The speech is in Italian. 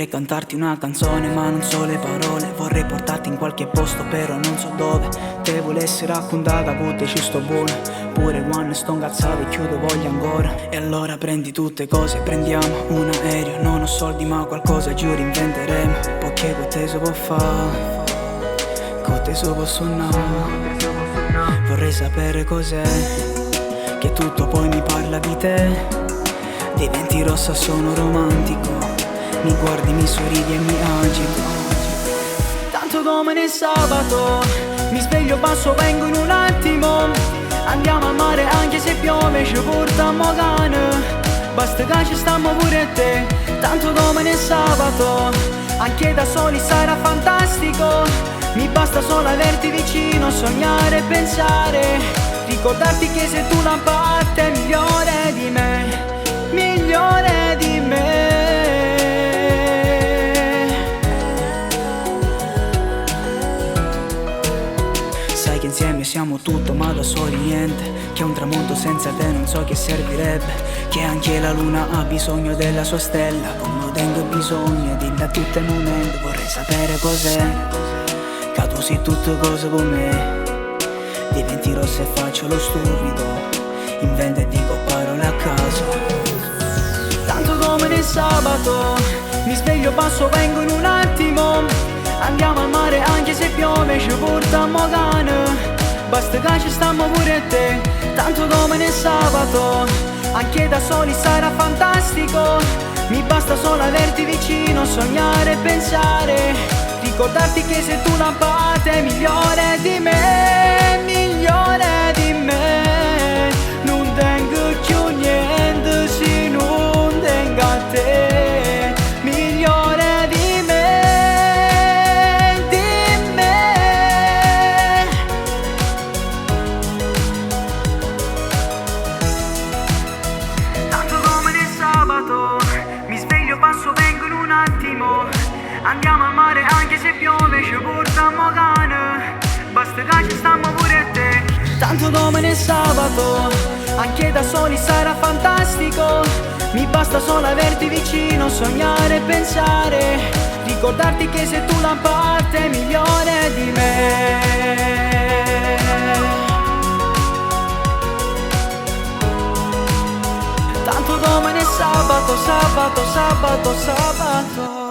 Vorrei cantarti una canzone ma non so le parole. Vorrei portarti in qualche posto però non so dove. Te volessi raccontare che ci sto buono. Pure quando sto incazzato e chiudo voglio ancora. E allora prendi tutte cose, prendiamo un aereo. Non ho soldi ma qualcosa giuro inventeremo. Perché con te si può fare, con te si può suonare. Vorrei sapere cos'è, che tutto poi mi parla di te. Diventi rossa, sono romantico. Mi guardi, mi sorridi e mi agito. Tanto domani è sabato, mi sveglio, passo, vengo in un attimo. Andiamo al mare anche se piove, ci portiamo cane. Basta che ci stiamo pure te. Tanto domani è sabato, anche da soli sarà fantastico. Mi basta solo averti vicino, sognare e pensare. Ricordarti che sei tu la parte migliore di me, migliore di me. Sai che insieme siamo tutto ma da soli niente. Che un tramonto senza te non so che servirebbe. Che anche la luna ha bisogno della sua stella. Come tengo bisogno di da tutto il momento. Vorrei sapere cos'è, che tu sei tutte cose con me. Diventi rossa e faccio lo stupido. Invento e dico parole a caso. Tanto domani è sabato, mi sveglio, passo, vengo in un attimo. Andiamo al mare anche se piove, ci portiamo cane. Basta che ci stiamo pure te. Tanto domani è sabato, anche da soli sarà fantastico. Mi basta solo averti vicino, sognare e pensare. Ricordarti che sei tu la parte migliore di me, migliore di me. Non tengo più niente se non tengo a te. Migliore di me, di me. Tanto domani è sabato, mi sveglio, passo, vengo in un attimo. Andiamo al mare anche se piove, ci portiamo cane. Basta che ci stiamo pure te. Tanto domani è sabato, anche da soli sarà fantastico. Mi basta solo averti vicino, sognare e pensare. Ricordarti che sei tu la parte migliore di me. Tanto domani è sabato, sabato, sabato, sabato.